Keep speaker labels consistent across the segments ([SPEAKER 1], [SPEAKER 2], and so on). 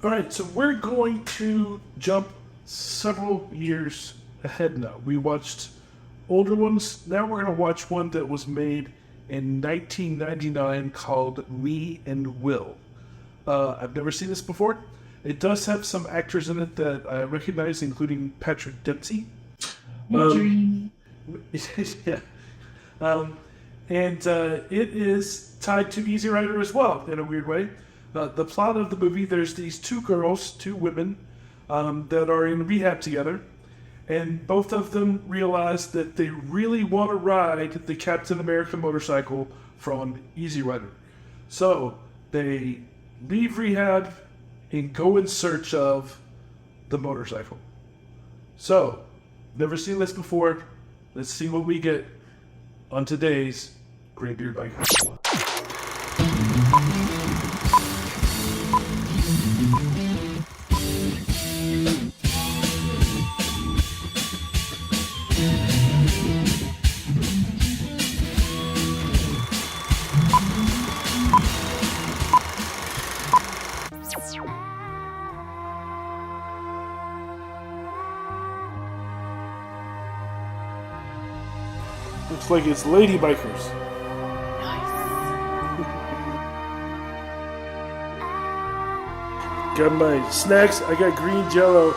[SPEAKER 1] All right, so we're going to jump several years ahead now. We watched older ones. Now we're going to watch one that was made in 1999 called Me and Will. I've never seen this before. It does have some actors in it that I recognize, including Patrick Dempsey.
[SPEAKER 2] Dream.
[SPEAKER 1] Yeah. And it is tied to Easy Rider as well, in a weird way. The plot of the movie, there's these two women, that are in rehab together, and both of them realize that they really want to ride the Captain America motorcycle from Easy Rider. So they leave rehab and go in search of the motorcycle. So, never seen this before. Let's see what we get on today's Graybeard Biker. Looks like it's lady bikers. Got my snacks. I got green Jello.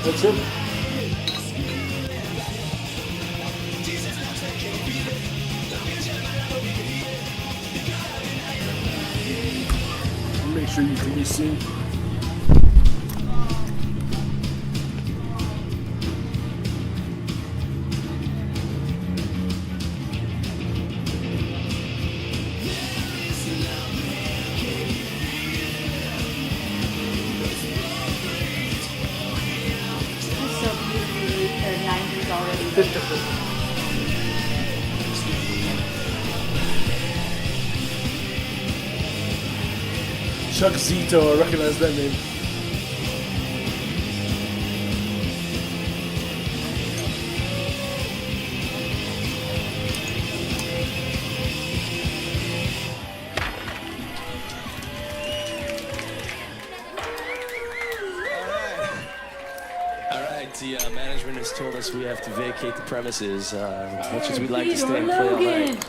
[SPEAKER 1] That's it. Make sure you can be seen. Chuck Zito, I recognize that name.
[SPEAKER 3] The management has told us we have to vacate the premises. Much as we'd like to stay and play all night.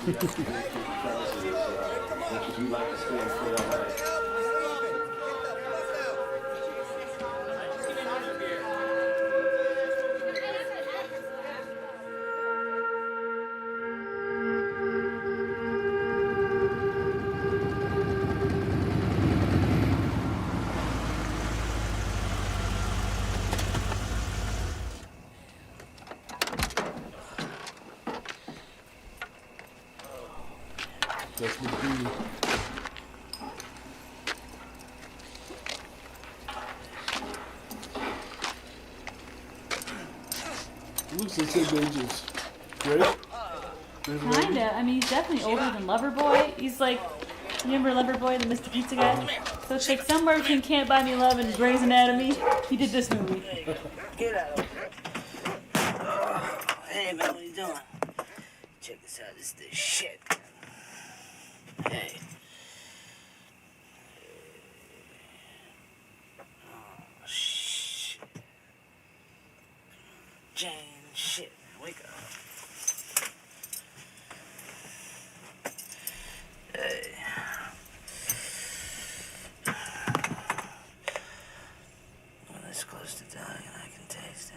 [SPEAKER 1] That's the beauty. Looks like same ages, right?
[SPEAKER 2] Kinda. I mean, he's definitely older than Loverboy. He's like, you remember Loverboy, the Mr. Pizza guy? So it's like somewhere between Can't Buy Me Love and Grey's Anatomy. He did this movie.
[SPEAKER 4] Get out of here. Hey, man, what you doing? Check this out. This is the shit. Hey. Oh, shit. Jane, shit, man, wake up. Hey. I'm this close to dying and I can taste it.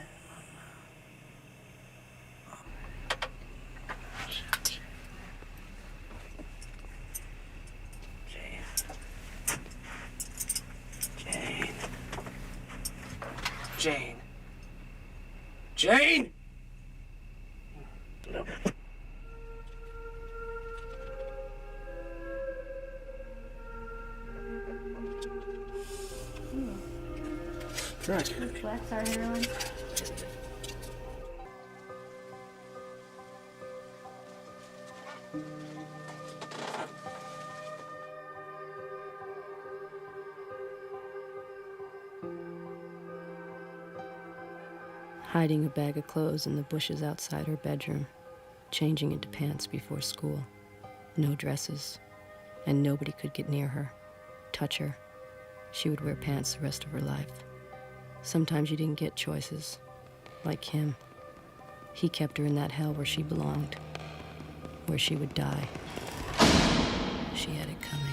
[SPEAKER 4] Jane. Jane? No.
[SPEAKER 1] Track.
[SPEAKER 2] Black Star Heroine.
[SPEAKER 5] hiding a bag of clothes in the bushes outside her bedroom, changing into pants before school. No dresses, and nobody could get near her, touch her. She would wear pants the rest of her life. Sometimes you didn't get choices, like him. He kept her in that hell where she belonged, where she would die. She had it coming.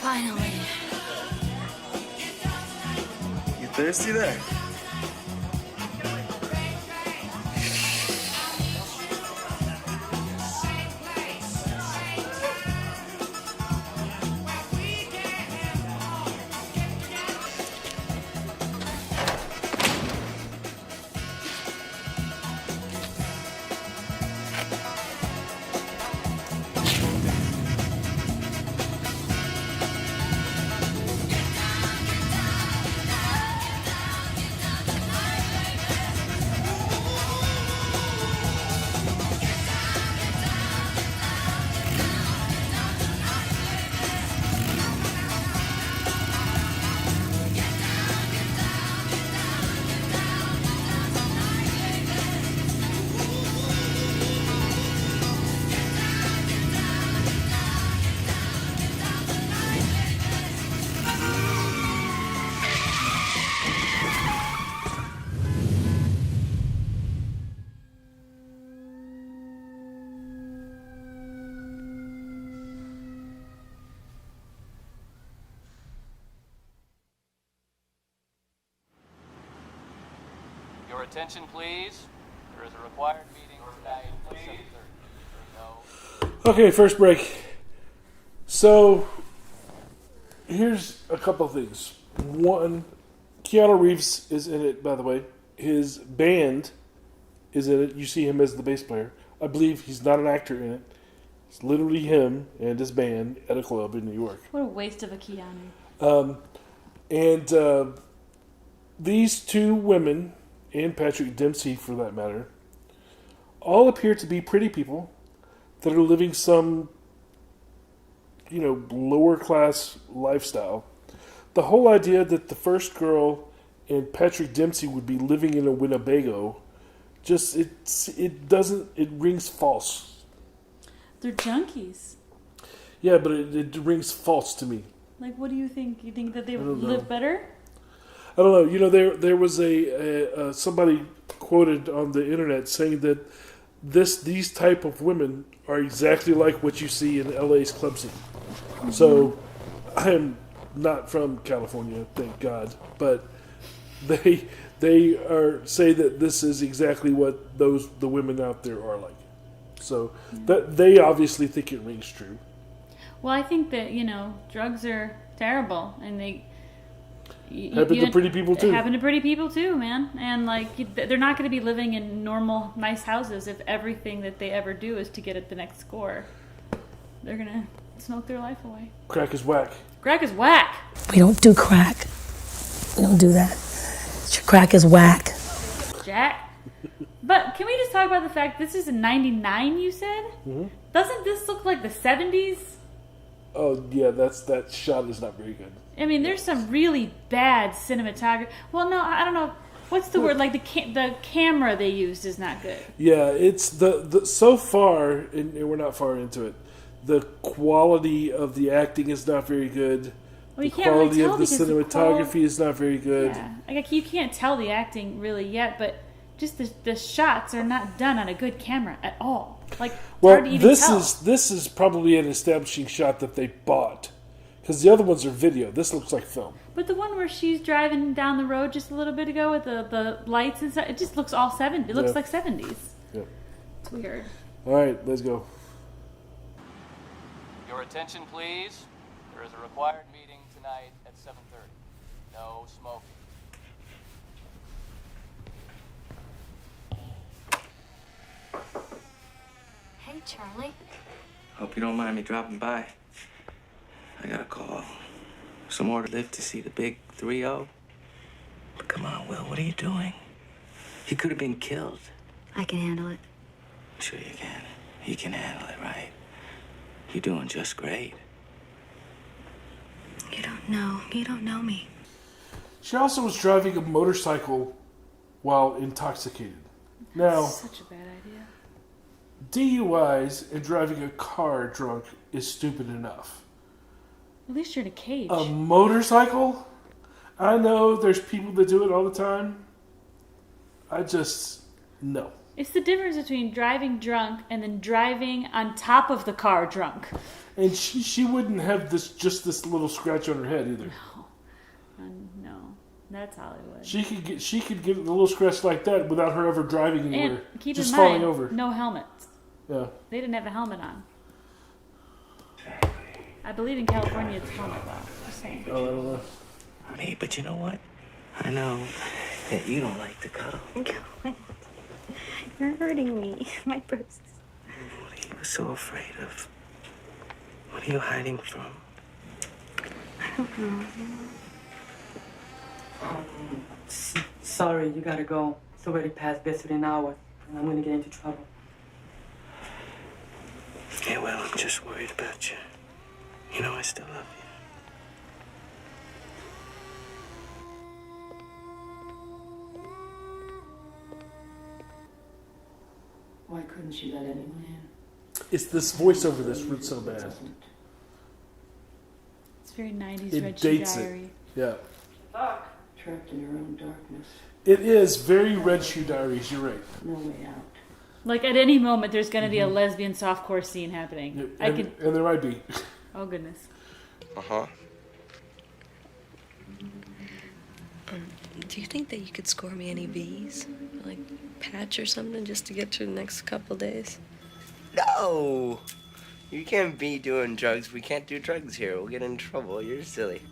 [SPEAKER 2] Finally.
[SPEAKER 6] You thirsty there?
[SPEAKER 7] Your attention, please. There is a required meeting tonight at 7:30. No.
[SPEAKER 1] Okay, first break. So, here's a couple of things. One, Keanu Reeves is in it, by the way. His band is in it. You see him as the bass player. I believe he's not an actor in it. It's literally him and his band at a club in New York.
[SPEAKER 2] What a waste of a Keanu.
[SPEAKER 1] These two women, and Patrick Dempsey for that matter, all appear to be pretty people that are living some, lower class lifestyle. The whole idea that the first girl and Patrick Dempsey would be living in a Winnebago, it rings false.
[SPEAKER 2] They're junkies.
[SPEAKER 1] Yeah, but it rings false to me.
[SPEAKER 2] Like, what do you think? You think that they
[SPEAKER 1] I
[SPEAKER 2] would
[SPEAKER 1] don't know.
[SPEAKER 2] live better?
[SPEAKER 1] I don't know. There was somebody quoted on the internet saying that these type of women are exactly like what you see in LA's club scene. Mm-hmm. So I am not from California, thank God, but they say that this is exactly what the women out there are like. So that they obviously think it rings true.
[SPEAKER 2] Well, I think that drugs are terrible, and they
[SPEAKER 1] happen to pretty people too.
[SPEAKER 2] Happen to pretty people too, man. And they're not going to be living in normal, nice houses if everything that they ever do is to get at the next score. They're going to smoke their life away.
[SPEAKER 1] Crack is whack.
[SPEAKER 2] Crack is whack.
[SPEAKER 8] We don't do crack. We don't do that. Crack is whack.
[SPEAKER 2] Jack. But can we just talk about the fact this is in 99, you said?
[SPEAKER 1] Mm-hmm.
[SPEAKER 2] Doesn't this look like the 70s?
[SPEAKER 1] Oh, yeah, that shot is not very good.
[SPEAKER 2] I mean, there's some really bad cinematography. Well, no, I don't know. What's the word? Like the camera they used is not good.
[SPEAKER 1] Yeah, it's the so far, and we're not far into it, the quality of the acting is not very good.
[SPEAKER 2] Well, you
[SPEAKER 1] the
[SPEAKER 2] can't really
[SPEAKER 1] quality
[SPEAKER 2] tell
[SPEAKER 1] of the
[SPEAKER 2] because
[SPEAKER 1] cinematography is not very good.
[SPEAKER 2] Yeah, like you can't tell the acting really yet, but just the shots are not done on a good camera at all. Like, it's hard to even tell.
[SPEAKER 1] This is probably an establishing shot that they bought, because the other ones are video. This looks like film.
[SPEAKER 2] But the one where she's driving down the road just a little bit ago with the lights and stuff, it just looks all 70s. It looks like 70s.
[SPEAKER 1] Yeah.
[SPEAKER 2] It's weird.
[SPEAKER 1] All right, let's go.
[SPEAKER 7] Your attention, please. There is a required meeting tonight at 7:30. No smoking.
[SPEAKER 9] Hey, Charlie.
[SPEAKER 4] Hope you don't mind me dropping by. I got a call. Some more to live to see the big 3-0. But come on, Will, what are you doing? He could have been killed.
[SPEAKER 9] I can handle it.
[SPEAKER 4] Sure you can. You can handle it, right? You're doing just great.
[SPEAKER 9] You don't know. You don't know me.
[SPEAKER 1] She also was driving a motorcycle while intoxicated. Now,
[SPEAKER 2] Such a bad idea.
[SPEAKER 1] DUIs and driving a car drunk is stupid enough.
[SPEAKER 2] At least you're in a cage.
[SPEAKER 1] A motorcycle? I know there's people that do it all the time. I just, no.
[SPEAKER 2] It's the difference between driving drunk and then driving on top of the car drunk.
[SPEAKER 1] And she wouldn't have just this little scratch on her head either.
[SPEAKER 2] No, that's Hollywood.
[SPEAKER 1] She could get a little scratch like that without her ever driving anywhere.
[SPEAKER 2] And keep
[SPEAKER 1] just
[SPEAKER 2] in mind,
[SPEAKER 1] falling over.
[SPEAKER 2] no helmets.
[SPEAKER 1] Yeah.
[SPEAKER 2] They didn't have a helmet on. I believe in California it's helmet law. Just saying.
[SPEAKER 1] Oh, I don't know.
[SPEAKER 4] Me, but you know what? I know that you don't like to cuddle.
[SPEAKER 9] You're hurting me. My bruises.
[SPEAKER 4] What are you so afraid of? What are you hiding from?
[SPEAKER 9] I don't know.
[SPEAKER 10] Sorry, you gotta go. It's already past visiting hours, and I'm gonna get into trouble.
[SPEAKER 4] Yeah, well, I'm just worried about you. You know I still love you.
[SPEAKER 10] Why couldn't she let anyone in?
[SPEAKER 1] It's this voiceover that's so bad.
[SPEAKER 2] It's very 90s
[SPEAKER 1] It
[SPEAKER 2] Red Shoe
[SPEAKER 1] dates it.
[SPEAKER 2] Diary.
[SPEAKER 1] Yeah.
[SPEAKER 10] Trapped in your own darkness.
[SPEAKER 1] It is very Red Shoe Diaries, you're right.
[SPEAKER 10] No way out.
[SPEAKER 2] Like at any moment there's going to be a lesbian softcore scene happening.
[SPEAKER 1] Yeah, and there might be.
[SPEAKER 2] Oh goodness.
[SPEAKER 6] Uh-huh.
[SPEAKER 5] Do you think that you could score me any V's? Like patch or something just to get through the next couple days?
[SPEAKER 11] No! You can't be doing drugs. We can't do drugs here. We'll get in trouble. You're silly.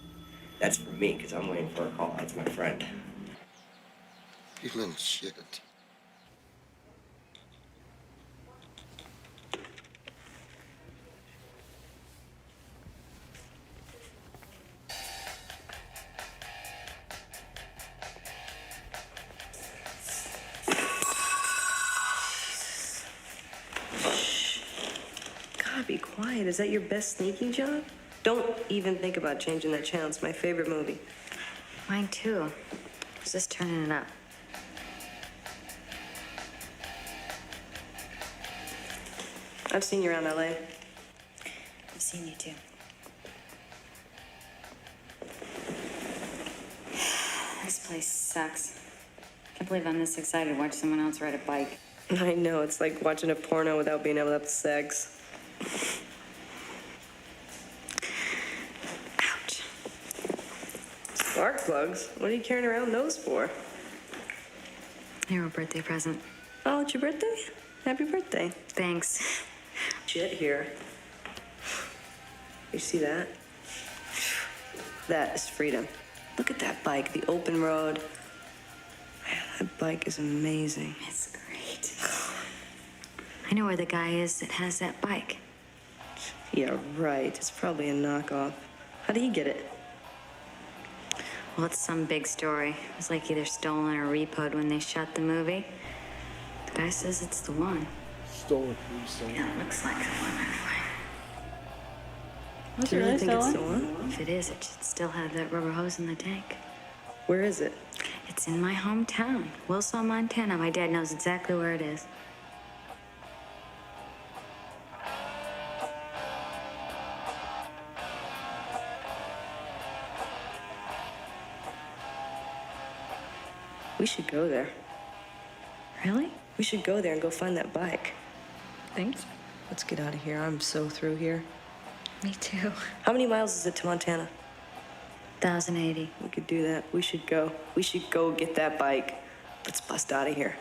[SPEAKER 11] That's for me, because I'm waiting for a call. That's my friend.
[SPEAKER 6] Feeling shit.
[SPEAKER 5] God, be quiet. Is that your best sneaking job? Don't even think about changing that channel. It's my favorite movie.
[SPEAKER 9] Mine too. I was just turning it up.
[SPEAKER 5] I've seen you around LA.
[SPEAKER 9] I've seen you too. This place sucks. Can't believe I'm this excited to watch someone else ride a bike.
[SPEAKER 5] I know. It's like watching a porno without being able to have sex.
[SPEAKER 9] Ouch.
[SPEAKER 5] Spark plugs? What are you carrying around those for?
[SPEAKER 9] You're a birthday present.
[SPEAKER 5] Oh, it's your birthday? Happy birthday.
[SPEAKER 9] Thanks.
[SPEAKER 5] Shit here. You see that? That is freedom. Look at that bike, the open road. Man, that bike is amazing.
[SPEAKER 9] It's great. I know where the guy is that has that bike.
[SPEAKER 5] Yeah, right. It's probably a knockoff. How do you get it?
[SPEAKER 9] Well, it's some big story. It was like either stolen or repoed when they shot the movie. The guy says it's the one.
[SPEAKER 1] Stolen.
[SPEAKER 9] Yeah, it looks like the one anyway.
[SPEAKER 2] Was
[SPEAKER 5] Do
[SPEAKER 2] it
[SPEAKER 5] you
[SPEAKER 2] really
[SPEAKER 5] really think it's the
[SPEAKER 2] stolen?
[SPEAKER 5] one?
[SPEAKER 9] If it is, it should still have that rubber hose in the tank.
[SPEAKER 5] Where is it?
[SPEAKER 9] It's in my hometown, Wilsaw, Montana. My dad knows exactly where it is.
[SPEAKER 5] We should go there.
[SPEAKER 9] Really?
[SPEAKER 5] We should go there and go find that bike.
[SPEAKER 9] Thanks.
[SPEAKER 5] Let's get out of here. I'm so through here.
[SPEAKER 9] Me too.
[SPEAKER 5] How many miles is it to Montana?
[SPEAKER 9] 1,080.
[SPEAKER 5] We could do that. We should go. We should go get that bike. Let's bust out of here.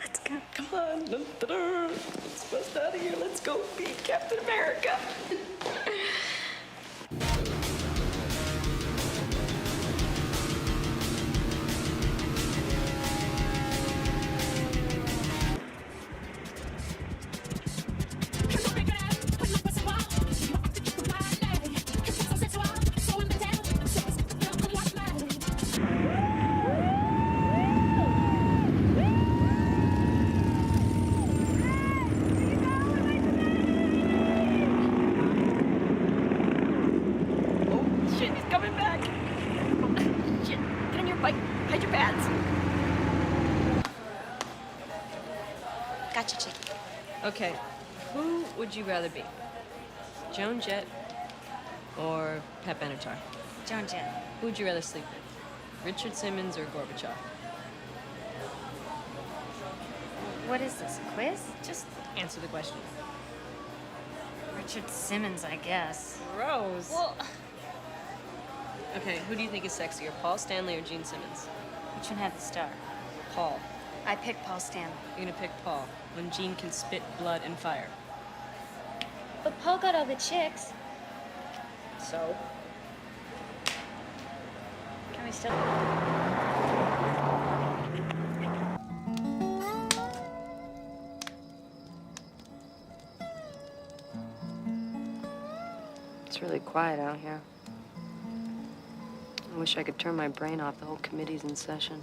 [SPEAKER 9] Let's go.
[SPEAKER 5] Come on. Let's bust out of here. Let's go be Captain America. Okay, who would you rather be? Joan Jett or Pat Benatar?
[SPEAKER 9] Joan Jett.
[SPEAKER 5] Who would you rather sleep with? Richard Simmons or Gorbachev?
[SPEAKER 9] What is this, a quiz?
[SPEAKER 5] Just answer the question.
[SPEAKER 9] Richard Simmons, I guess.
[SPEAKER 5] Rose. Well, okay, who do you think is sexier, Paul Stanley or Gene Simmons?
[SPEAKER 9] Which one had the star?
[SPEAKER 5] Paul.
[SPEAKER 9] I picked Paul Stanley.
[SPEAKER 5] You're gonna pick Paul when Gene can spit blood and fire.
[SPEAKER 9] But Paul got all the chicks.
[SPEAKER 5] So?
[SPEAKER 9] Can we still...
[SPEAKER 5] It's really quiet out here. I wish I could turn my brain off. The whole committee's in session.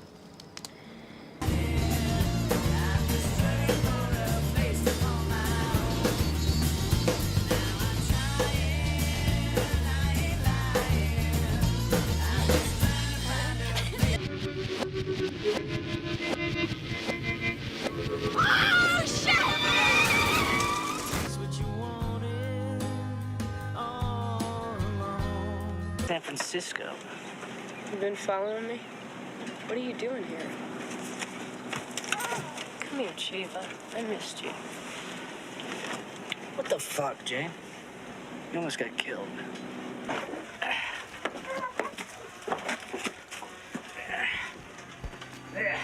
[SPEAKER 4] San Francisco.
[SPEAKER 5] You been following me? What are you doing here? Come here, Chief. I missed you.
[SPEAKER 4] What the fuck, Jane? You almost got killed. There.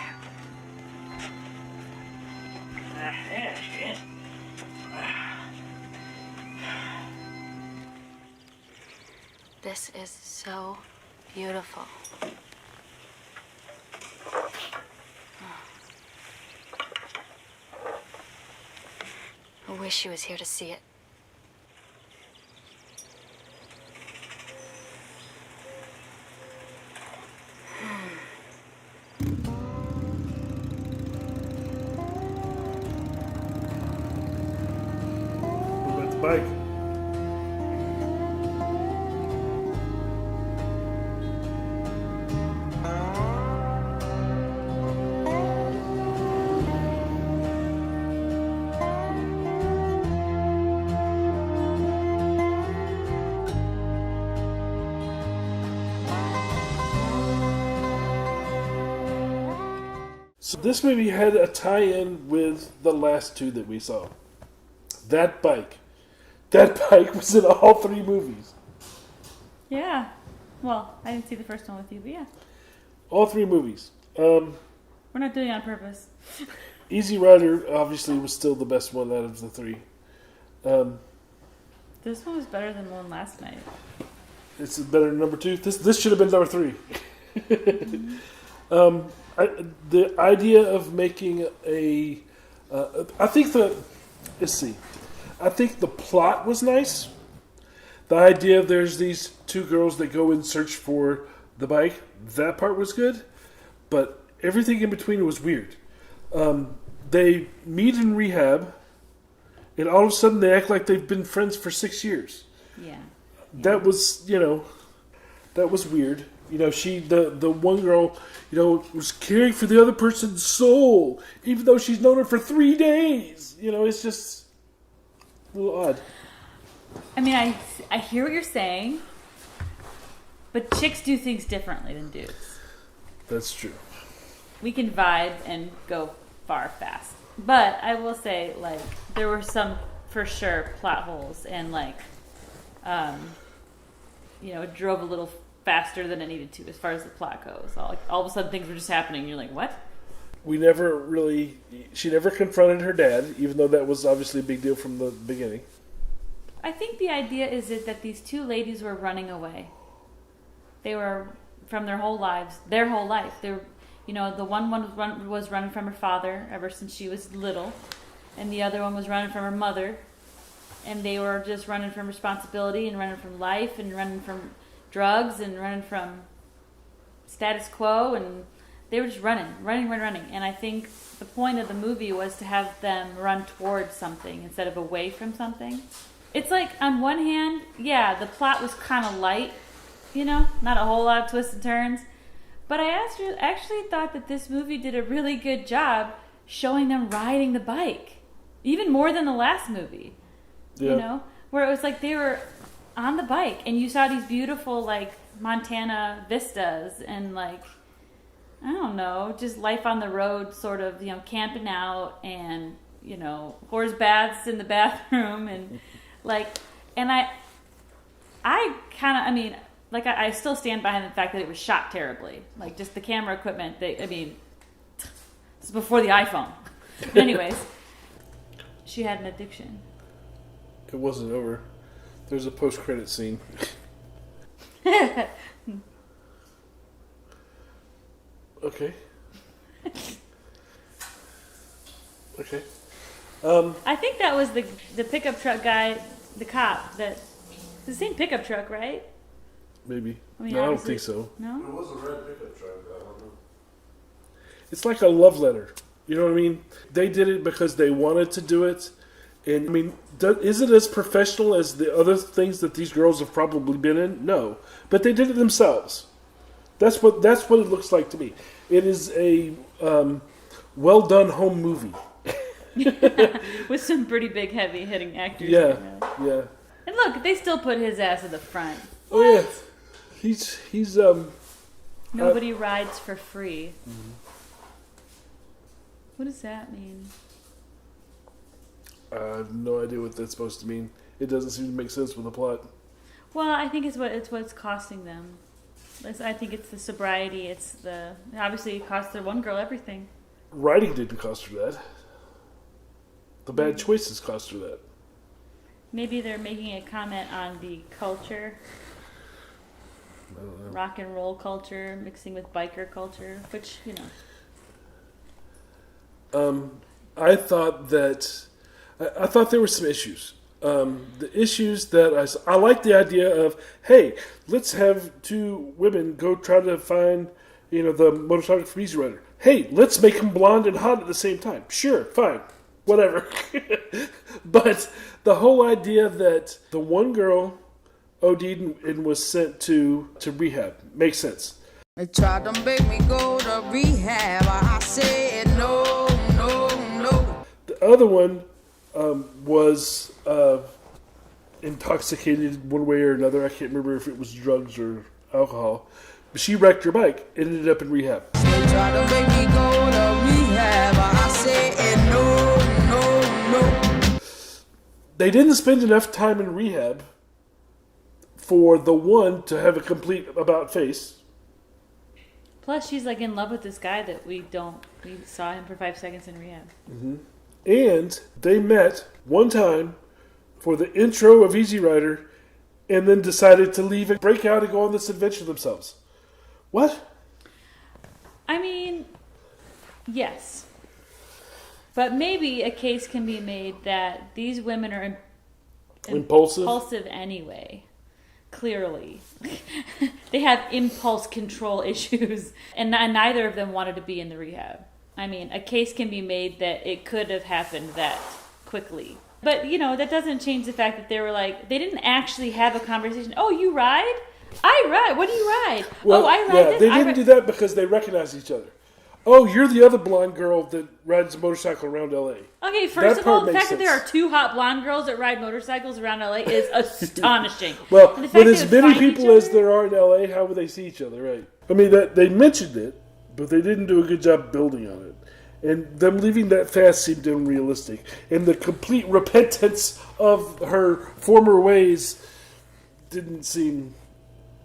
[SPEAKER 4] There she is.
[SPEAKER 9] This is so beautiful. I wish she was here to see it.
[SPEAKER 1] What about the bike? So this movie had a tie-in with the last two that we saw. That bike was in all three movies.
[SPEAKER 2] Yeah. Well, I didn't see the first one with you, but yeah.
[SPEAKER 1] All three movies.
[SPEAKER 2] We're not doing it on purpose.
[SPEAKER 1] Easy Rider obviously was still the best one out of the three.
[SPEAKER 2] This one was better than the one last night.
[SPEAKER 1] It's better than number two. This should have been number three. The idea of making a, I think the plot was nice. The idea of there's these two girls that go and search for the bike, that part was good, but everything in between was weird. They meet in rehab, and all of a sudden they act like they've been friends for 6 years.
[SPEAKER 2] Yeah.
[SPEAKER 1] That was, that was weird. The one girl, was caring for the other person's soul, even though she's known her for 3 days. It's just a little odd.
[SPEAKER 2] I mean, I hear what you're saying, but chicks do things differently than dudes.
[SPEAKER 1] That's true.
[SPEAKER 2] We can vibe and go far fast. But I will say, there were some, for sure, plot holes and, it drove a little faster than it needed to as far as the plot goes. All of a sudden things were just happening and you're like, what?
[SPEAKER 1] She never confronted her dad, even though that was obviously a big deal from the beginning.
[SPEAKER 2] I think the idea is that these two ladies were running away. They were from their whole life. They were, the one was running from her father ever since she was little, and the other one was running from her mother, and they were just running from responsibility and running from life and running from drugs and running from status quo, and they were just running. And I think the point of the movie was to have them run towards something instead of away from something. It's like, on one hand, yeah, the plot was kind of light, not a whole lot of twists and turns, but I actually thought that this movie did a really good job showing them riding the bike. even more than the last movie.
[SPEAKER 1] Yeah.
[SPEAKER 2] You know, where it was like they were on the bike and you saw these beautiful like Montana vistas and like, I don't know, just life on the road, sort of, you know, camping out and, you know, horse baths in the bathroom and like, and I kind of, I mean, like I still stand behind the fact that it was shot terribly. Like just the camera equipment, I mean, it's before the iPhone. But anyways, she had an addiction.
[SPEAKER 1] It wasn't over. There's a post-credit scene. Okay. Okay.
[SPEAKER 2] I think that was the pickup truck guy, the cop. It's the same pickup truck, right?
[SPEAKER 1] Maybe.
[SPEAKER 2] I mean,
[SPEAKER 1] no, I don't think so.
[SPEAKER 2] No?
[SPEAKER 12] It was a red pickup truck, I don't know.
[SPEAKER 1] It's like a love letter. You know what I mean? They did it because they wanted to do it. And, I mean, is it as professional as the other things that these girls have probably been in? No. But they did it themselves. That's what it looks like to me. It is a well-done home movie.
[SPEAKER 2] With some pretty big, heavy-hitting actors.
[SPEAKER 1] Yeah, yeah.
[SPEAKER 2] And look, they still put his ass at the front.
[SPEAKER 1] Oh, yeah. He's
[SPEAKER 2] Nobody rides for free.
[SPEAKER 1] Mm-hmm.
[SPEAKER 2] What does that mean?
[SPEAKER 1] I have no idea what that's supposed to mean. It doesn't seem to make sense with the plot.
[SPEAKER 2] Well, I think it's what's costing them. I think it's the sobriety. Obviously it cost the one girl everything.
[SPEAKER 1] Writing didn't cost her that. The bad choices cost her that.
[SPEAKER 2] Maybe they're making a comment on the culture.
[SPEAKER 1] I don't know.
[SPEAKER 2] Rock and roll culture mixing with biker culture, which, you know.
[SPEAKER 1] I thought there were some issues. The issues that I like the idea of, hey, let's have two women go try to find, you know, the motorcycle from Easy Rider. Hey, let's make them blonde and hot at the same time. Sure, fine, whatever. But the whole idea that the one girl OD'd and was sent to rehab makes sense.
[SPEAKER 13] They tried to make me go to rehab. I said no, no, no.
[SPEAKER 1] The other one was intoxicated one way or another. I can't remember if it was drugs or alcohol. But she wrecked her bike and ended up in rehab.
[SPEAKER 13] They tried to make me go to rehab. I said no, no, no.
[SPEAKER 1] They didn't spend enough time in rehab for the one to have a complete about face.
[SPEAKER 2] Plus, she's like in love with this guy that we saw him for 5 seconds in rehab.
[SPEAKER 1] Mm-hmm. And they met one time for the intro of Easy Rider and then decided to leave and break out and go on this adventure themselves. What?
[SPEAKER 2] I mean, yes. But maybe a case can be made that these women are impulsive anyway. Clearly. They have impulse control issues. And neither of them wanted to be in the rehab. I mean, a case can be made that it could have happened that quickly. But, you know, that doesn't change the fact that they were like, they didn't actually have a conversation. Oh, you ride? I ride. What do you ride?
[SPEAKER 1] Well,
[SPEAKER 2] oh, I ride
[SPEAKER 1] yeah,
[SPEAKER 2] this.
[SPEAKER 1] they didn't do that because they recognized each other. Oh, you're the other blonde girl that rides a motorcycle around L.A.
[SPEAKER 2] Okay, first of all, the fact that there are two hot blonde girls that ride motorcycles around L.A. is astonishing.
[SPEAKER 1] Well, with as many people as there are in L.A., how would they see each other, right? I mean, they mentioned it, but they didn't do a good job building on it. And them leaving that fast seemed unrealistic. And the complete repentance of her former ways didn't seem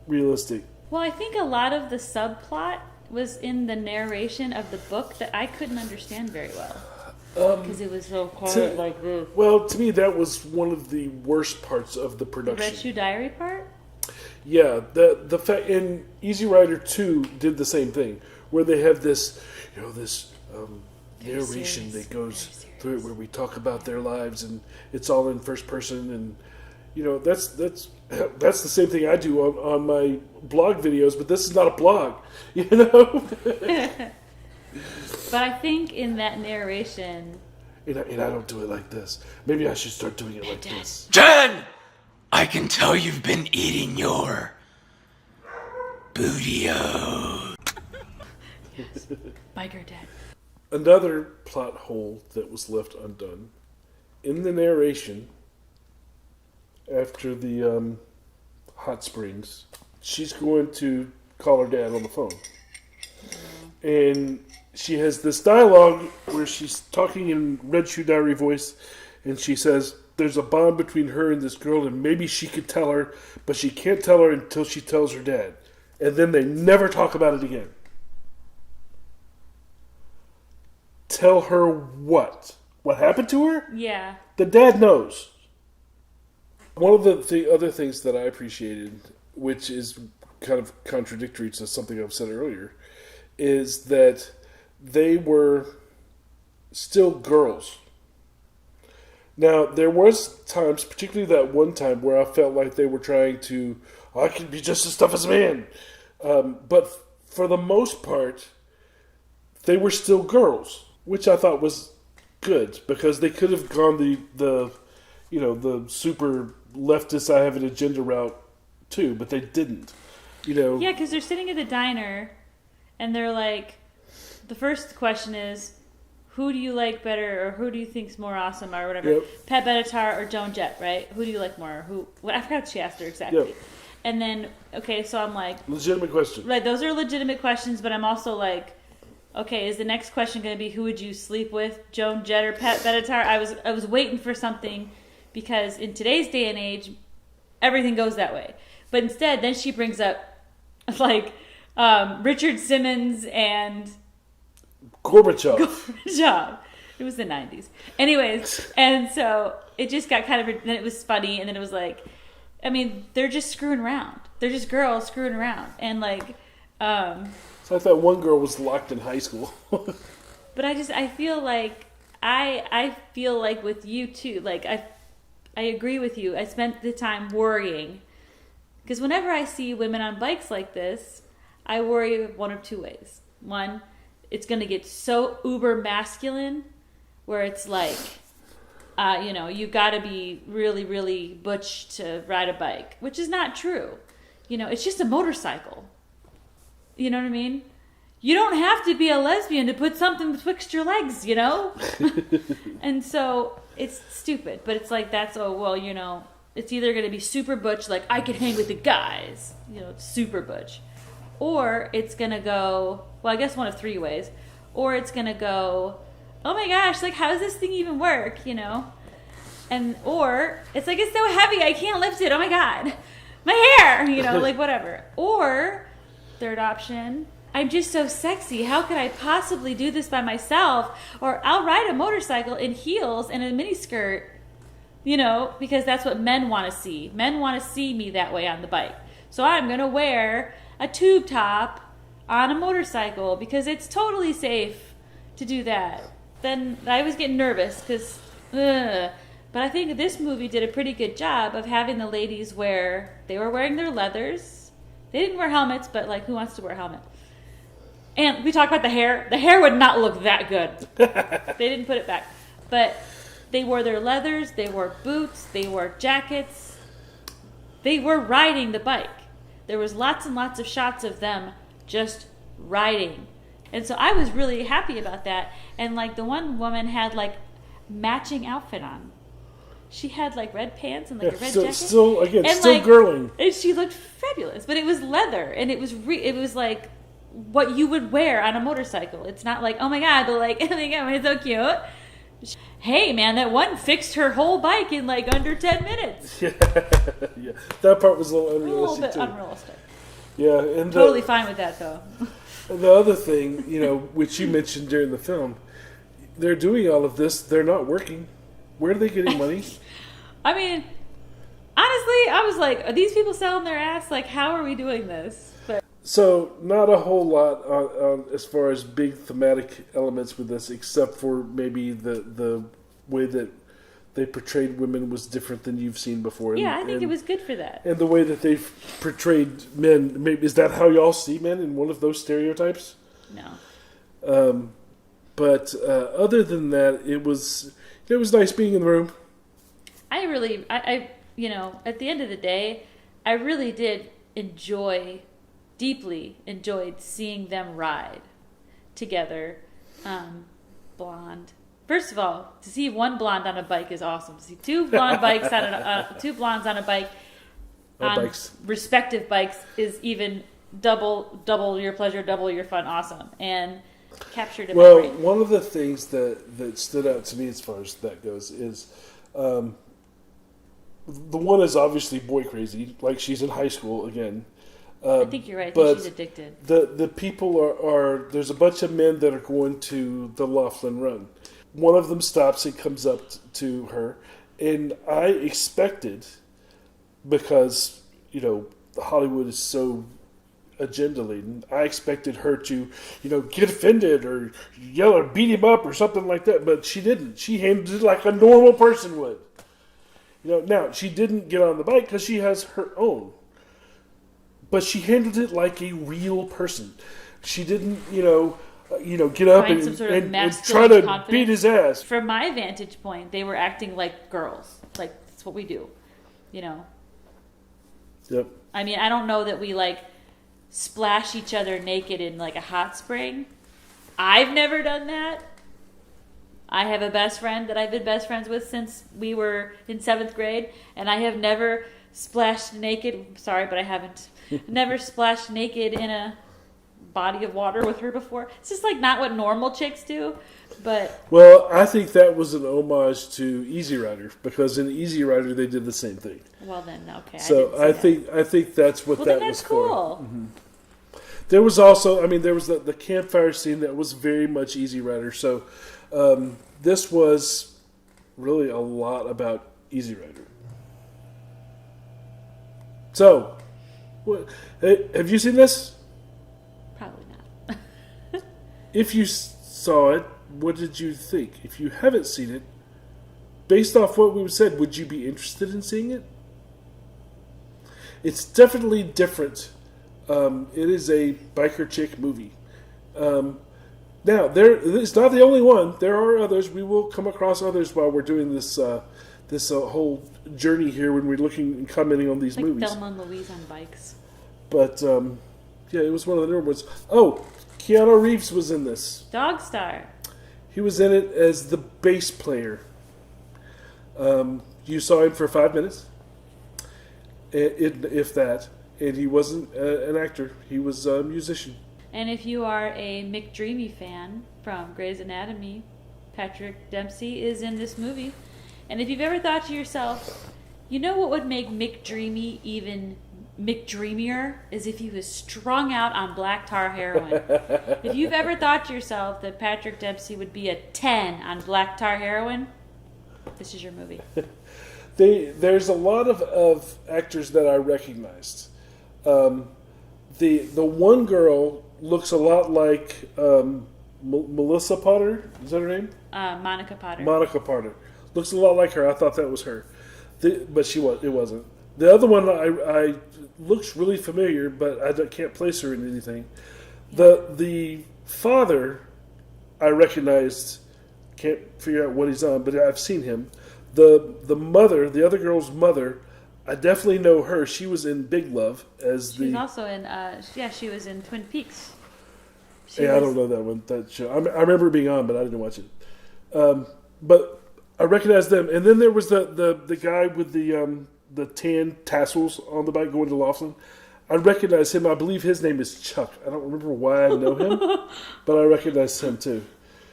[SPEAKER 1] realistic.
[SPEAKER 2] Well, I think a lot of the subplot was in the narration of the book that I couldn't understand very well. Because it was so quiet like this.
[SPEAKER 1] Well, to me, that was one of the worst parts of the production.
[SPEAKER 2] The Red Shoe Diary part?
[SPEAKER 1] Yeah, the fact, and Easy Rider 2 did the same thing, where they have this, you know, this narration that goes through it where we talk about their lives and it's all in first person, and you know that's the same thing I do on my blog videos, but this is not a blog, you know.
[SPEAKER 2] But I think in that narration,
[SPEAKER 1] and I don't do it like this. Maybe I should start doing it like this.
[SPEAKER 11] Jen, I can tell you've been eating your bootio.
[SPEAKER 2] Yes. Biker dead.
[SPEAKER 1] Another plot hole that was left undone in the narration, after the hot springs, she's going to call her dad on the phone. And she has this dialogue where she's talking in Red Shoe Diary voice, and she says there's a bond between her and this girl, and maybe she could tell her, but she can't tell her until she tells her dad. And then they never talk about it again. Tell her what? What happened to her?
[SPEAKER 2] Yeah.
[SPEAKER 1] The dad knows. One of the other things that I appreciated, which is kind of contradictory to something I've said earlier, is that they were still girls. Now, there was times, particularly that one time, where I felt like they were trying to, I can be just as tough as a man. But for the most part, they were still girls, which I thought was good, because they could have gone the super leftist, I have an agenda route too, but they didn't.
[SPEAKER 2] Yeah, because they're sitting at the diner, and they're like, the first question is, who do you like better, or who do you think's more awesome, or whatever?
[SPEAKER 1] Yep.
[SPEAKER 2] Pat Benatar or Joan Jett, right? Who do you like more? I forgot what she asked her exactly.
[SPEAKER 1] Yep.
[SPEAKER 2] And then, okay, so I'm like...
[SPEAKER 1] Legitimate question.
[SPEAKER 2] Right, those are legitimate questions, but I'm also like, okay, is the next question going to be, who would you sleep with, Joan Jett or Pat Benatar? I was waiting for something, because in today's day and age, everything goes that way. But instead, then she brings up, like, Richard Simmons and... Gorbachev. It was the 90s. Anyways, and so it just got kind of... Then it was funny, and then it was like... I mean, they're just screwing around. They're just girls screwing around. And, like...
[SPEAKER 1] So I thought one girl was locked in high school.
[SPEAKER 2] But I feel like... I feel like with you, too. Like, I agree with you. I spent the time worrying. Because whenever I see women on bikes like this, I worry one of two ways. One, it's going to get so uber masculine where it's like, you got to be really, really butch to ride a bike, which is not true. It's just a motorcycle. You know what I mean? You don't have to be a lesbian to put something betwixt your legs, And so it's stupid, but it's like, it's either going to be super butch, like I can hang with the guys, super butch. Or it's going to go, well, I guess one of three ways. Or it's going to go, oh my gosh, like, how does this thing even work, And, or it's like, it's so heavy, I can't lift it, oh my God. My hair, like whatever. Or, third option, I'm just so sexy, how could I possibly do this by myself? Or I'll ride a motorcycle in heels and a miniskirt, because that's what men want to see. Men want to see me that way on the bike. So I'm going to wear a tube top on a motorcycle because it's totally safe to do that. Then I was getting nervous because, but I think this movie did a pretty good job of having the ladies they were wearing their leathers. They didn't wear helmets, but like, who wants to wear a helmet? And we talked about the hair. The hair would not look that good. They didn't put it back. But they wore their leathers, they wore boots, they wore jackets. They were riding the bike. There was lots and lots of shots of them just riding. And so I was really happy about that. And like the one woman had like matching outfit on. She had like red pants and like a red jacket.
[SPEAKER 1] Still girling.
[SPEAKER 2] And she looked fabulous. But it was leather and it was like what you would wear on a motorcycle. It's not like, oh my God, but like, oh my God, it's so cute. Hey man, that one fixed her whole bike in like under 10 minutes.
[SPEAKER 1] Yeah, that part was a little unrealistic.
[SPEAKER 2] A little bit
[SPEAKER 1] too.
[SPEAKER 2] Unrealistic.
[SPEAKER 1] Yeah, and
[SPEAKER 2] totally fine with that though.
[SPEAKER 1] And the other thing, which you mentioned during the film, they're doing all of this. They're not working. Where are they getting money?
[SPEAKER 2] I mean, honestly, I was like, are these people selling their ass? Like, how are we doing this? But
[SPEAKER 1] so, not a whole lot on as far as big thematic elements with this, except for maybe the way that they portrayed women was different than you've seen before.
[SPEAKER 2] Yeah, I think it was good for that.
[SPEAKER 1] And the way that they've portrayed men, maybe, is that how y'all see men, in one of those stereotypes?
[SPEAKER 2] No.
[SPEAKER 1] But other than that, it was nice being in the room.
[SPEAKER 2] I at the end of the day, I really did deeply enjoyed seeing them ride together. Blonde, First of all, to see one blonde on a bike is awesome. To see two blonde bikes two blondes on a bike on
[SPEAKER 1] bikes.
[SPEAKER 2] Respective bikes is even double your pleasure, double your fun, awesome, and captured in my brain.
[SPEAKER 1] One of the things that stood out to me as far as that goes is the one is obviously boy crazy, like she's in high school again.
[SPEAKER 2] I think you're right. I think she's addicted.
[SPEAKER 1] The people are there's a bunch of men that are going to the Laughlin Run. One of them stops and comes up to her, and I expected, because Hollywood is so agenda laden, I expected her to get offended or yell or beat him up or something like that, but she didn't. She handled it like a normal person would. Now she didn't get on the bike because she has her own, but she handled it like a real person. She didn't get up and try to
[SPEAKER 2] confidence.
[SPEAKER 1] beat his ass.
[SPEAKER 2] From my vantage point, they were acting like girls. Like, that's what we do,
[SPEAKER 1] Yep.
[SPEAKER 2] I mean, I don't know that we splash each other naked in a hot spring. I've never done that. I have a best friend that I've been best friends with since we were in 7th grade, and I have never splashed naked. Sorry, but I haven't. Never splashed naked in a body of water with her before. It's just not what normal chicks do. But
[SPEAKER 1] I think that was an homage to Easy Rider, because in Easy Rider they did the same thing.
[SPEAKER 2] Well then, okay.
[SPEAKER 1] So I think that's what that was
[SPEAKER 2] cool.
[SPEAKER 1] for. Mm-hmm. There was also, there was the campfire scene that was very much Easy Rider. So this was really a lot about Easy Rider. So, have you seen this?
[SPEAKER 2] Probably not.
[SPEAKER 1] If you saw it, what did you think? If you haven't seen it, based off what we said, would you be interested in seeing it? It's definitely different. It is a biker chick movie. Now, it's not the only one. There are others. We will come across others while we're doing this whole journey here when we're looking and commenting on these movies.
[SPEAKER 2] Thelma and Louise on bikes.
[SPEAKER 1] But, it was one of the newer ones. Oh, Keanu Reeves was in this.
[SPEAKER 2] Dog Star.
[SPEAKER 1] He was in it as the bass player. You saw him for 5 minutes, if that. And he wasn't an actor. He was a musician.
[SPEAKER 2] And if you are a McDreamy fan from Grey's Anatomy, Patrick Dempsey is in this movie. And if you've ever thought to yourself, what would make McDreamy even McDreamier is if he was strung out on black tar heroin. If you've ever thought to yourself that Patrick Dempsey would be a 10 on black tar heroin, this is your movie.
[SPEAKER 1] There's a lot of actors that I recognized. The one girl looks a lot like Melissa Potter. Is that her name?
[SPEAKER 2] Monica Potter.
[SPEAKER 1] Monica Potter looks a lot like her. I thought that was her, but it wasn't. The other one I looks really familiar, but I can't place her in anything. The father I recognized. Can't figure out what he's on, but I've seen him. The mother, the other girl's mother, I definitely know her. She was in Big Love
[SPEAKER 2] She's also in. She was in Twin Peaks.
[SPEAKER 1] I don't know that one. That show. I remember it being on, but I didn't watch it. But I recognized them. And then there was the guy with the tan tassels on the bike going to Laughlin. I recognize him. I believe his name is Chuck. I don't remember why I know him, but I recognize him too.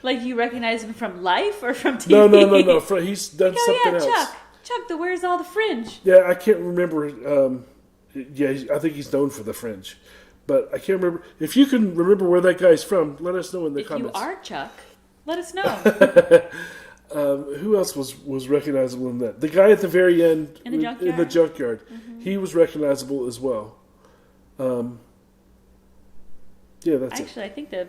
[SPEAKER 2] Like you recognize him from Life or from TV?
[SPEAKER 1] No. He's done something else.
[SPEAKER 2] Chuck, the Where's All the Fringe?
[SPEAKER 1] Yeah, I can't remember. I think he's known for the Fringe, but I can't remember. If you can remember where that guy's from, let us know in the comments.
[SPEAKER 2] If you are Chuck, let us know.
[SPEAKER 1] Who else was recognizable in that? The guy at the very end
[SPEAKER 2] in the
[SPEAKER 1] junkyard.
[SPEAKER 2] Mm-hmm.
[SPEAKER 1] He was recognizable as well. That's
[SPEAKER 2] actually, I think the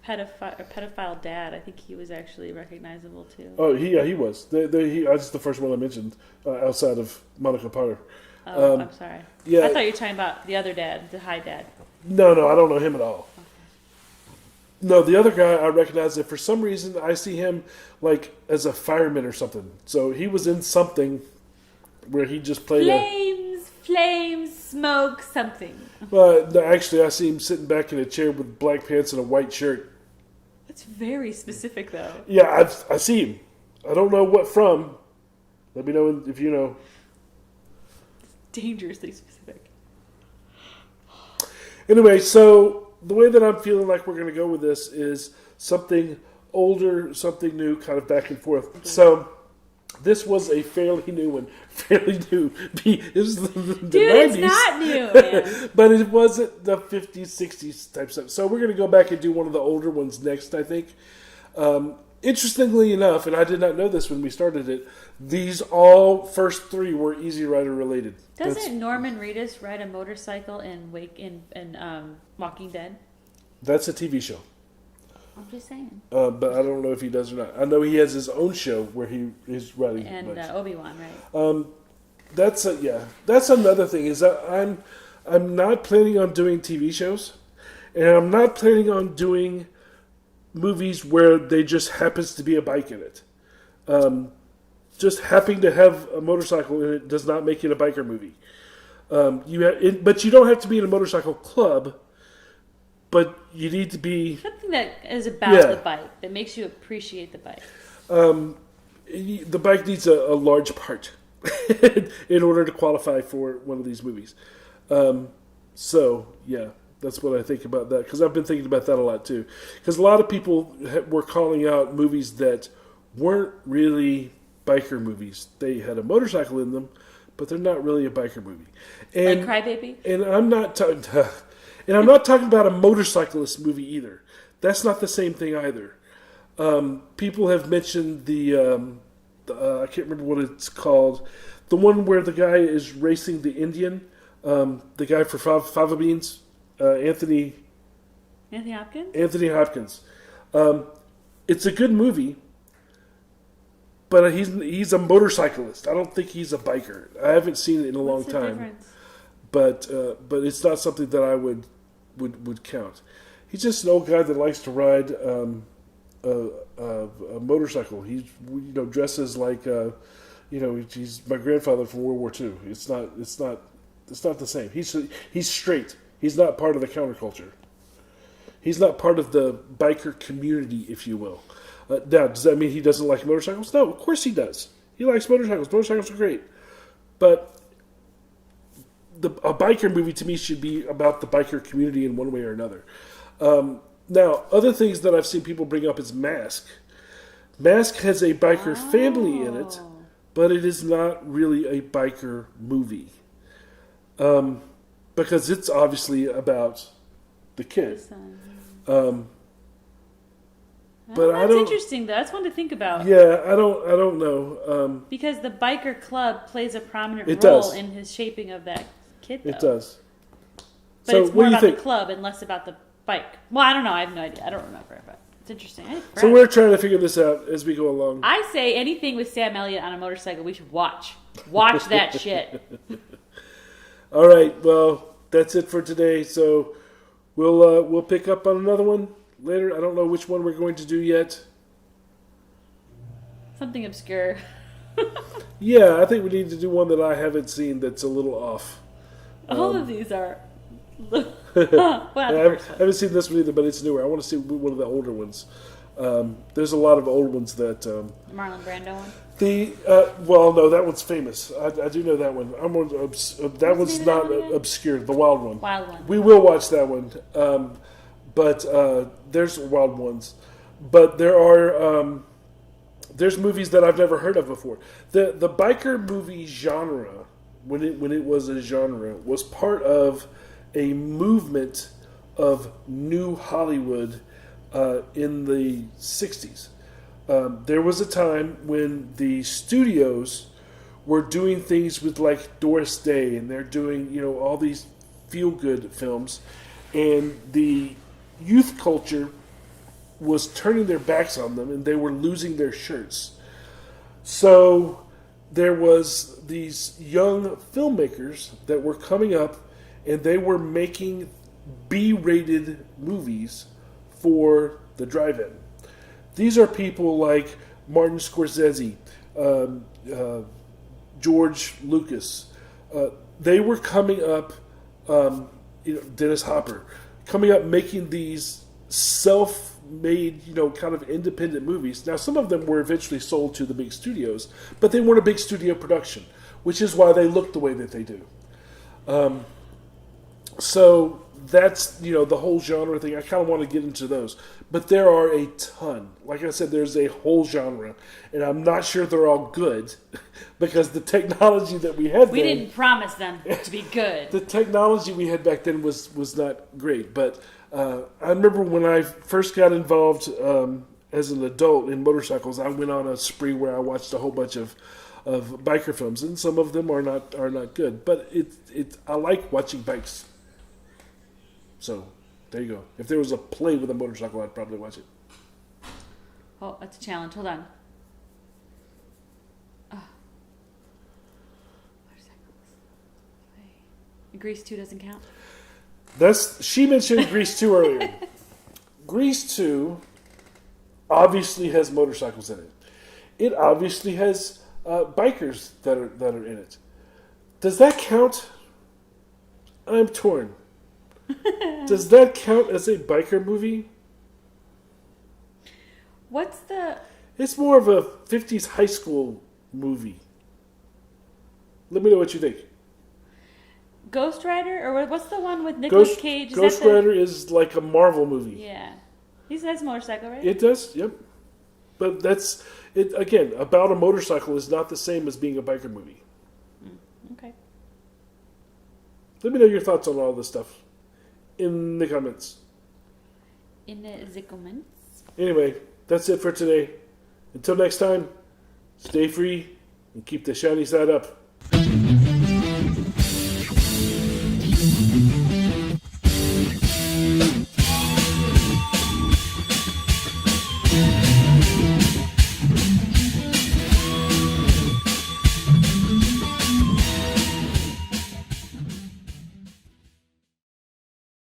[SPEAKER 2] pedophile dad, I think he was actually recognizable too.
[SPEAKER 1] Oh, he was. That's the first one I mentioned outside of Monica Potter.
[SPEAKER 2] Oh, I'm sorry.
[SPEAKER 1] Yeah,
[SPEAKER 2] I thought you were talking about the other dad, the high dad.
[SPEAKER 1] No, I don't know him at all. Okay. No, the other guy I recognize it. For some reason, I see him as a fireman or something. So he was in something where he just played
[SPEAKER 2] flames, smoke, something.
[SPEAKER 1] No, actually, I see him sitting back in a chair with black pants and a white shirt.
[SPEAKER 2] That's very specific, though.
[SPEAKER 1] Yeah, I see him. I don't know what from. Let me know if you know.
[SPEAKER 2] Dangerously specific.
[SPEAKER 1] Anyway, so the way that I'm feeling like we're going to go with this is something older, something new, kind of back and forth.
[SPEAKER 2] Mm-hmm.
[SPEAKER 1] So this was a fairly new one. Fairly new. It was the
[SPEAKER 2] Dude,
[SPEAKER 1] 90s.
[SPEAKER 2] it's not new, man.
[SPEAKER 1] But it wasn't the 50s, 60s type stuff. So we're going to go back and do one of the older ones next, I think. Interestingly enough, and I did not know this when we started it, these all first three were Easy Rider related.
[SPEAKER 2] Doesn't Norman Reedus ride a motorcycle in Walking Dead?
[SPEAKER 1] That's a TV show.
[SPEAKER 2] I'm just saying.
[SPEAKER 1] But I don't know if he does or not. I know he has his own show where he is riding.
[SPEAKER 2] And Obi-Wan, right?
[SPEAKER 1] That's another thing is that I'm not planning on doing TV shows, and I'm not planning on doing movies where they just happens to be a bike in it. Just happening to have a motorcycle in it does not make it a biker movie. But you don't have to be in a motorcycle club. But you need to be
[SPEAKER 2] something that is about the bike that makes you appreciate the bike.
[SPEAKER 1] The bike needs a large part in order to qualify for one of these movies. So yeah, that's what I think about that, because I've been thinking about that a lot too. Because a lot of people were calling out movies that weren't really biker movies. They had a motorcycle in them, but they're not really a biker movie. And,
[SPEAKER 2] like Crybaby?
[SPEAKER 1] And I'm not talking. And I'm not talking about a motorcyclist movie either. That's not the same thing either. People have mentioned the I can't remember what it's called. The one where the guy is racing the Indian. The guy for Fava Beans. Anthony
[SPEAKER 2] Hopkins?
[SPEAKER 1] Anthony Hopkins. It's a good movie. But he's a motorcyclist. I don't think he's a biker. I haven't seen it in a long time.
[SPEAKER 2] Difference?
[SPEAKER 1] But it's not something that I would count. He's just an old guy that likes to ride a motorcycle. He dresses like he's my grandfather from World War II. It's not the same. He's straight. He's not part of the counterculture. He's not part of the biker community, if you will. Now, does that mean he doesn't like motorcycles? No, of course he does. He likes motorcycles. Motorcycles are great. But a biker movie to me should be about the biker community in one way or another. Now, other things that I've seen people bring up is Mask. Mask has a biker family in it, but it is not really a biker movie. Because it's obviously about the kid. But
[SPEAKER 2] that's interesting, though. That's one to think about.
[SPEAKER 1] Yeah, I don't know.
[SPEAKER 2] Because the biker club plays a prominent role
[SPEAKER 1] does.
[SPEAKER 2] in his shaping of that kid, though.
[SPEAKER 1] It does.
[SPEAKER 2] But
[SPEAKER 1] So
[SPEAKER 2] it's more
[SPEAKER 1] what do you
[SPEAKER 2] about
[SPEAKER 1] think?
[SPEAKER 2] the club and less about the bike. Well, I don't know. I have no idea. I don't remember. But it's interesting.
[SPEAKER 1] So we're trying to figure this out as we go along.
[SPEAKER 2] I say anything with Sam Elliott on a motorcycle, we should watch. Watch that shit.
[SPEAKER 1] All right. Well, that's it for today. So we'll pick up on another one later. I don't know which one we're going to do yet.
[SPEAKER 2] Something obscure.
[SPEAKER 1] Yeah, I think we need to do one that I haven't seen that's a little off.
[SPEAKER 2] All of these are.
[SPEAKER 1] I haven't seen this one either, but it's newer. I want to see one of the older ones. There's a lot of old ones that.
[SPEAKER 2] Marlon Brando one?
[SPEAKER 1] Well, no, that one's famous. I do know that one. That one's not obscure. The Wild One.
[SPEAKER 2] Wild One.
[SPEAKER 1] We will watch that one. But there's Wild Ones. But there are there's movies that I've never heard of before. The biker movie genre, when it was a genre, was part of a movement of new Hollywood in the 60s. There was a time when the studios were doing things with like Doris Day, and they're doing all these feel-good films, and the youth culture was turning their backs on them, and they were losing their shirts. So there was these young filmmakers that were coming up, and they were making B-rated movies for the drive-in. These are people like Martin Scorsese, George Lucas. They were coming up, Dennis Hopper, coming up making these made, kind of independent movies. Now, some of them were eventually sold to the big studios, but they weren't a big studio production, which is why they look the way that they do. So that's, the whole genre thing. I kind of want to get into those. But there are a ton. Like I said, there's a whole genre. And I'm not sure they're all good because the technology that we had
[SPEAKER 2] We didn't promise them to be good.
[SPEAKER 1] The technology we had back then was not great. But I remember when I first got involved as an adult in motorcycles, I went on a spree where I watched a whole bunch of biker films. And some of them are not good. But I like watching bikes. So, there you go. If there was a play with a motorcycle, I'd probably watch it.
[SPEAKER 2] Oh, that's a challenge. Hold on. Grease 2 doesn't count?
[SPEAKER 1] She mentioned Grease 2 earlier. Grease 2 obviously has motorcycles in it. It obviously has bikers that are in it. Does that count? I'm torn. Does that count as a biker movie?
[SPEAKER 2] What's the...
[SPEAKER 1] It's more of a 50s high school movie. Let me know what you think.
[SPEAKER 2] Ghost Rider? Or what's the one with Nicolas Cage?
[SPEAKER 1] Ghost Rider is like a Marvel movie.
[SPEAKER 2] Yeah. He has a motorcycle, right?
[SPEAKER 1] It does, yep. But that's... it again, about a motorcycle is not the same as being a biker movie.
[SPEAKER 2] Okay.
[SPEAKER 1] Let me know your thoughts on all this stuff in the comments. Anyway, that's it for today. Until next time, stay free and keep the shiny side up.